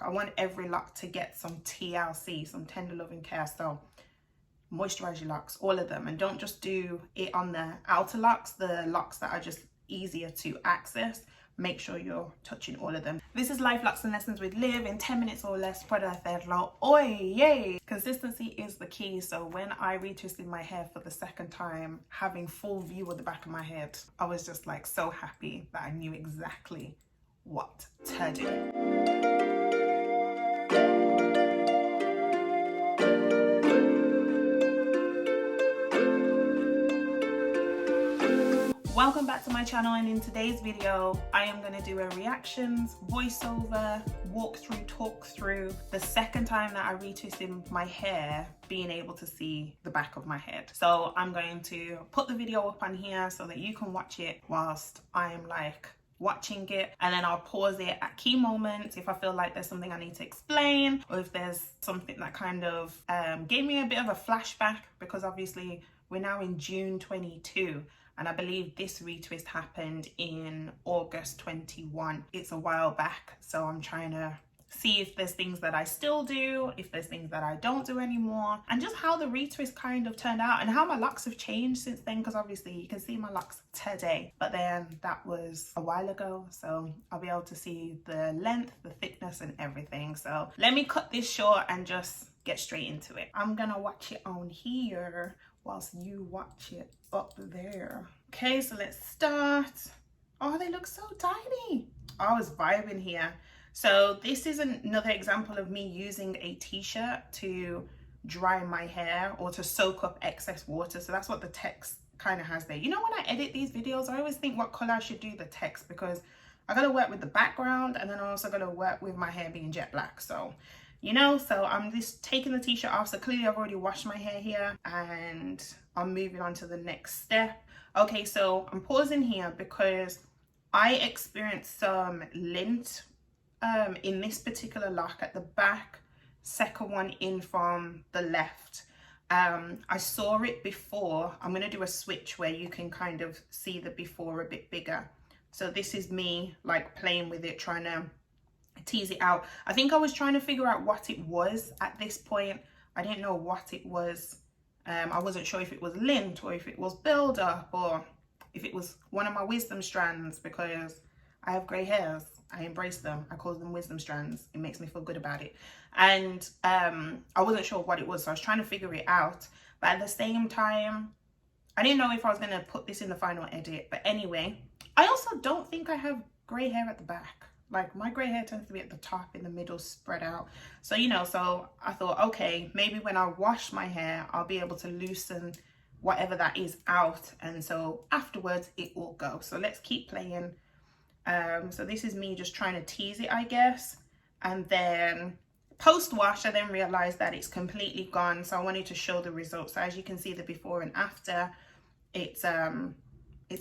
I want every lock to get some TLC, some tender loving care. So moisturize your locks, all of them, and don't just do it on the outer locks, the locks that are just easier to access. Make sure you're touching all of them. This is Life Locks and Lessons with Liv. In 10 minutes or less, puedo hacerlo. Oye! Consistency is the key. So when I retwisted my hair for the second time, having full view of the back of my head, I was just like so happy that I knew exactly what to do. Welcome back to my channel, and in today's video I am going to do a reactions, voiceover, walk through, talk through the second time that I retwisted my hair, being able to see the back of my head. So I'm going to put the video up on here so that you can watch it whilst I'm like watching it, and then I'll pause it at key moments if I feel like there's something I need to explain, or if there's something that kind of gave me a bit of a flashback, because obviously we're now in June 22. And I believe this retwist happened in August 21. It's a while back. So I'm trying to see if there's things that I still do, if there's things that I don't do anymore, and just how the retwist kind of turned out and how my locks have changed since then, because obviously you can see my locks today, but then that was a while ago. So I'll be able to see the length, the thickness and everything. So let me cut this short and just get straight into it. I'm gonna watch it on here whilst you watch it up there. Okay, so let's start. Oh, they look so tiny. I was vibing here. So this is another example of me using a t-shirt to dry my hair or to soak up excess water. So that's what the text kind of has there. You know, when I edit these videos, I always think what color I should do the text, because I gotta work with the background and then I also gotta work with my hair being jet black. So you know, so I'm just taking the t-shirt off. So clearly I've already washed my hair here and I'm moving on to the next step. Okay, so I'm pausing here because I experienced some lint in this particular lock at the back, second one in from the left. I saw it before. I'm gonna do a switch where you can kind of see the before a bit bigger. So this is me like playing with it, trying to tease it out. I think I was trying to figure out what it was at this point. I didn't know what it was. I wasn't sure if it was lint or if it was build up or if it was one of my wisdom strands, because I have grey hairs. I embrace them. I call them wisdom strands. It makes me feel good about it. And I wasn't sure what it was, so I was trying to figure it out. But at the same time, I didn't know if I was going to put this in the final edit. But anyway, I also don't think I have grey hair at the back. Like my grey hair tends to be at the top, in the middle, spread out. So, you know, so I thought, okay, maybe when I wash my hair, I'll be able to loosen whatever that is out. And so afterwards it will go. So let's keep playing. So this is me just trying to tease it, I guess. And then post wash, I then realized that it's completely gone. So I wanted to show the results. So as you can see, the before and after, it's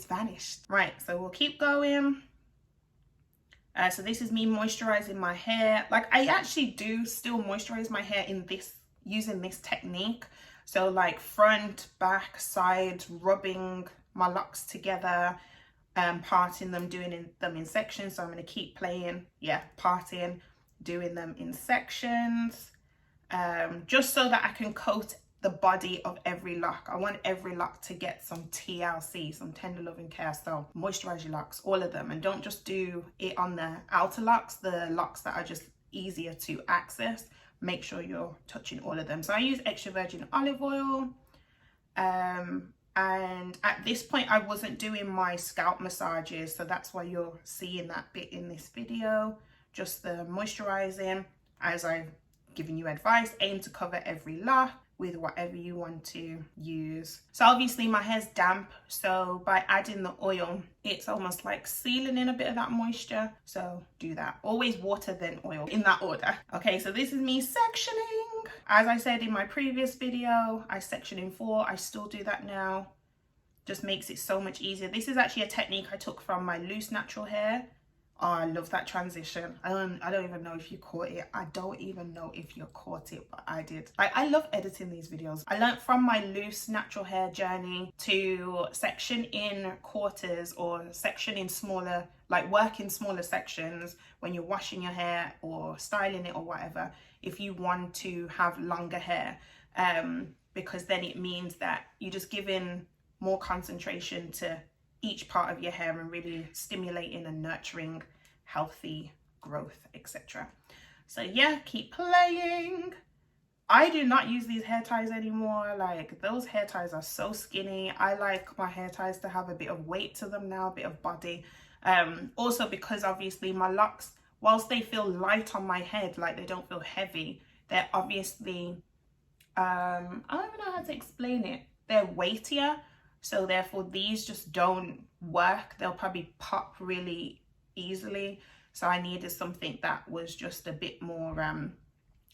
vanished. Right, so we'll keep going. So this is me moisturizing my hair. Like I actually do still moisturize my hair in this, using this technique. So like front, back, side, rubbing my locks together, parting them, doing them in sections. So I'm going to keep playing, yeah, parting, doing them in sections, just so that I can coat the body of every lock. I want every lock to get some TLC, some tender loving care. So moisturize your locks, all of them, and don't just do it on the outer locks, the locks that are just easier to access. Make sure you're touching all of them. So I use extra virgin olive oil, and at this point I wasn't doing my scalp massages, so that's why you're seeing that bit in this video. Just the moisturizing, as I've given you advice. Aim to cover every lock with whatever you want to use. So obviously my hair's damp, so by adding the oil, it's almost like sealing in a bit of that moisture. So do that. Always water then oil, in that order. Okay, so this is me sectioning. As I said in my previous video, I section in 4. I still do that now. Just makes it so much easier. This is actually a technique I took from my loose natural hair Oh, I love that transition. I don't even know if you caught it. I don't even know if you caught it, but I did. I love editing these videos. I learned from my loose natural hair journey to section in quarters or section in smaller, like work in smaller sections when you're washing your hair or styling it or whatever, if you want to have longer hair, because then it means that you're just giving more concentration to each part of your hair and really stimulating and nurturing healthy growth, etc. So yeah, keep playing. I do not use these hair ties anymore. Like, those hair ties are so skinny. I like my hair ties to have a bit of weight to them now, a bit of body. Also because obviously my locks, whilst they feel light on my head, like they don't feel heavy, they're obviously I don't even know how to explain it. They're weightier. So therefore these just don't work. They'll probably pop really easily. So I needed something that was just a bit more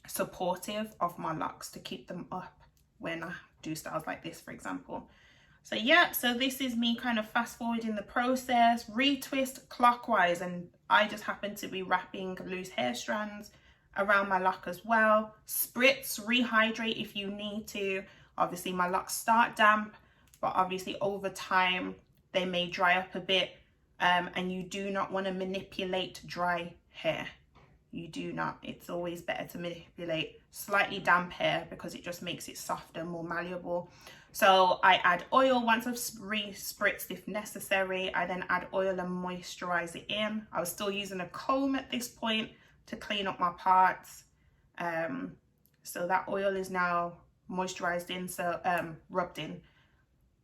supportive of my locks to keep them up when I do styles like this, for example. So yeah, so this is me kind of fast forwarding the process, retwist clockwise, and I just happen to be wrapping loose hair strands around my lock as well. Spritz, rehydrate if you need to. Obviously my locks start damp, but obviously over time they may dry up a bit, and you do not want to manipulate dry hair. You do not. It's always better to manipulate slightly damp hair because it just makes it softer, more malleable. So I add oil once I've re-spritzed if necessary. I then add oil and moisturize it in. I was still using a comb at this point to clean up my parts. So that oil is now moisturized in, so rubbed in.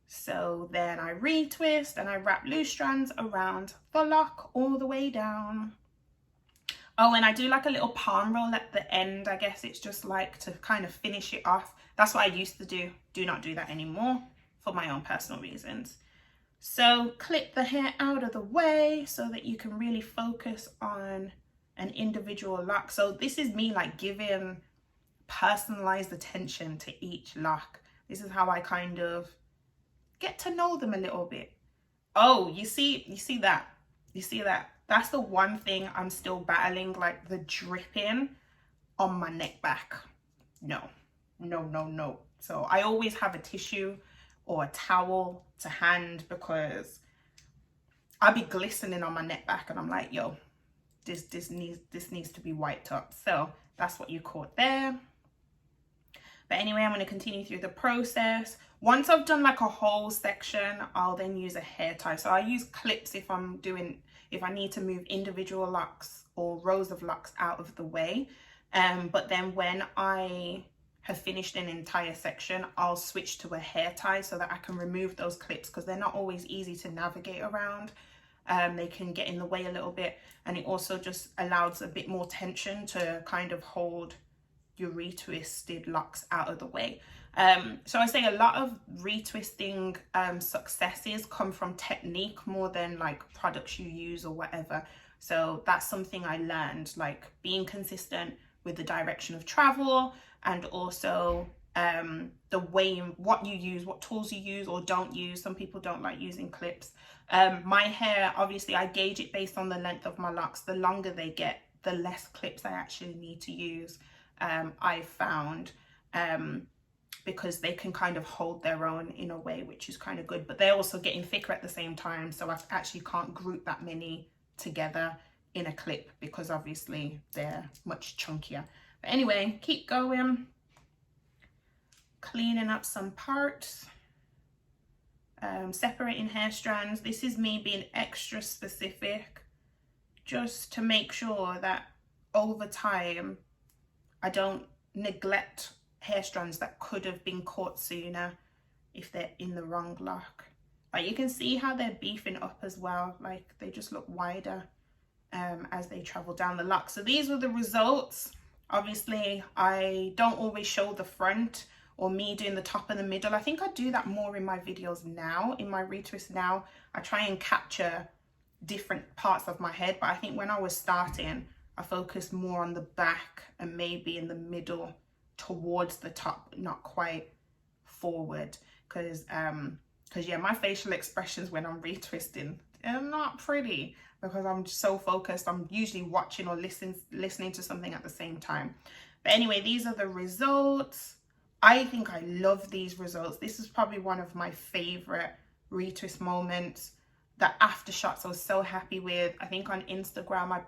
So then I retwist and I wrap loose strands around the lock all the way down. Oh, and I do like a little palm roll at the end. I guess it's just like to kind of finish it off. That's what I used to do. Do not do that anymore for my own personal reasons. So clip the hair out of the way so that you can really focus on an individual lock. So this is me like giving personalized attention to each lock. This is how I kind of get to know them a little bit. Oh, you see that? You see that? That's the one thing I'm still battling, like the dripping on my neck back. No. So I always have a tissue or a towel to hand because I'll be glistening on my neck back and I'm like, yo, this needs to be wiped up. So that's what you caught there. But anyway, I'm going to continue through the process. Once I've done like a whole section, I'll then use a hair tie. So I use clips if I need to move individual locks or rows of locks out of the way. But then when I have finished an entire section, I'll switch to a hair tie so that I can remove those clips because they're not always easy to navigate around. They can get in the way a little bit, and it also just allows a bit more tension to kind of hold your retwisted locks out of the way. So I say a lot of retwisting successes come from technique more than like products you use or whatever. So that's something I learned, like being consistent with the direction of travel, and also the way in what you use, what tools you use or don't use. Some people don't like using clips. My hair, obviously I gauge it based on the length of my locks. The longer they get, the less clips I actually need to use. I've found, because they can kind of hold their own in a way, which is kind of good, but they're also getting thicker at the same time, so I actually can't group that many together in a clip because obviously they're much chunkier. But anyway, keep going, cleaning up some parts, separating hair strands. This is me being extra specific just to make sure that over time I don't neglect hair strands that could have been caught sooner if they're in the wrong lock. Like you can see how they're beefing up as well, like they just look wider as they travel down the lock. So these were the results. Obviously I don't always show the front or me doing the top and the middle. I think I do that more in my videos now, in my retwist now. I try and capture different parts of my head, but I think when I was starting I focused more on the back and maybe in the middle towards the top, not quite forward, because yeah, my facial expressions when I'm retwisting, and not pretty because I'm so focused. I'm usually watching or listening to something at the same time. But anyway, these are the results. I think I love these results. This is probably one of my favorite retwist moments. The after shots I was so happy with. I think on Instagram I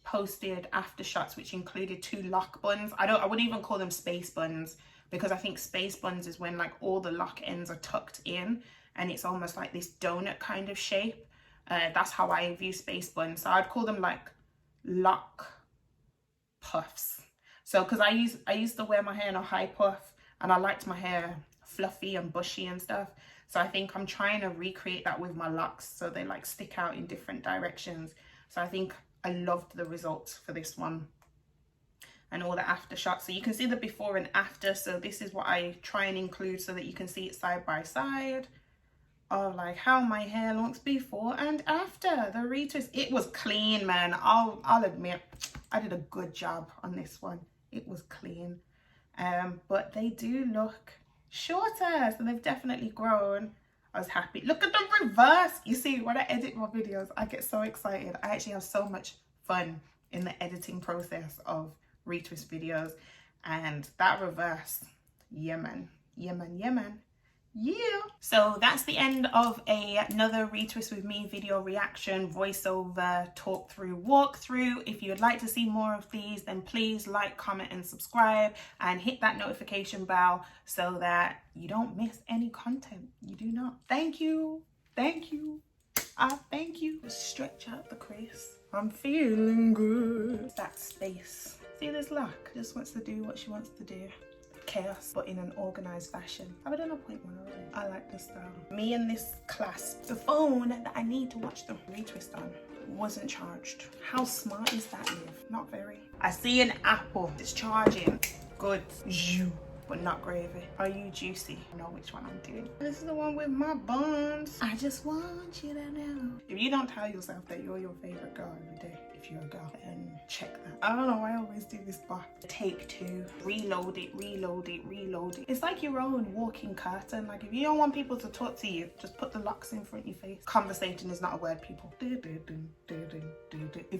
posted after shots which included 2 lock buns. I wouldn't even call them space buns, because I think space buns is when like all the lock ends are tucked in and it's almost like this donut kind of shape. That's how I view space buns. So I'd call them like lock puffs. So because I used to wear my hair in a high puff and I liked my hair fluffy and bushy and stuff. So I think I'm trying to recreate that with my locks so they like stick out in different directions. So I think I loved the results for this one. And all the after shots. So you can see the before and after. So this is what I try and include so that you can see it side by side of like how my hair looks before and after the retwist. It was clean, man. I'll admit I did a good job on this one. It was clean. But they do look shorter, so they've definitely grown. I was happy. Look at the reverse. You see, when I edit my videos, I get so excited. I actually have so much fun in the editing process of retwist videos, and that reverse, yeah man, yeah man, yeah man, yeah. So that's the end of another retwist with me video reaction, voiceover, talk through, walk through. If you would like to see more of these, then please like, comment and subscribe and hit that notification bell so that you don't miss any content. You do not. Thank you, thank you, thank you. Stretch out the crease. I'm feeling good. That space. See this lock? Just wants to do what she wants to do. Chaos, but in an organized fashion. Have I done a point one already? I like this style. Me and this clasp. The phone that I need to watch the retwist on wasn't charged. How smart is that, Liv? Not very. I see an apple. It's charging. Good. But not gravy. Are you juicy? I know which one I'm doing. This is the one with my buns. I just want you to know. If you don't tell yourself that you're your favorite girl every day, if you're a girl, then check that. I don't know, I always do this bar. Take 2, reload it, reload it, reload it. It's like your own walking curtain. Like if you don't want people to talk to you, just put the locks in front of your face. Conversation is not a word, people. If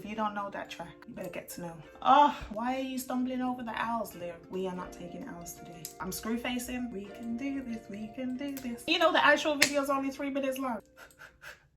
you don't know that track, you better get to know. Oh, why are you stumbling over the L's, Liv? We are not taking L's today. I'm screw facing. We can do this, we can do this. You know the actual video is only 3 minutes long.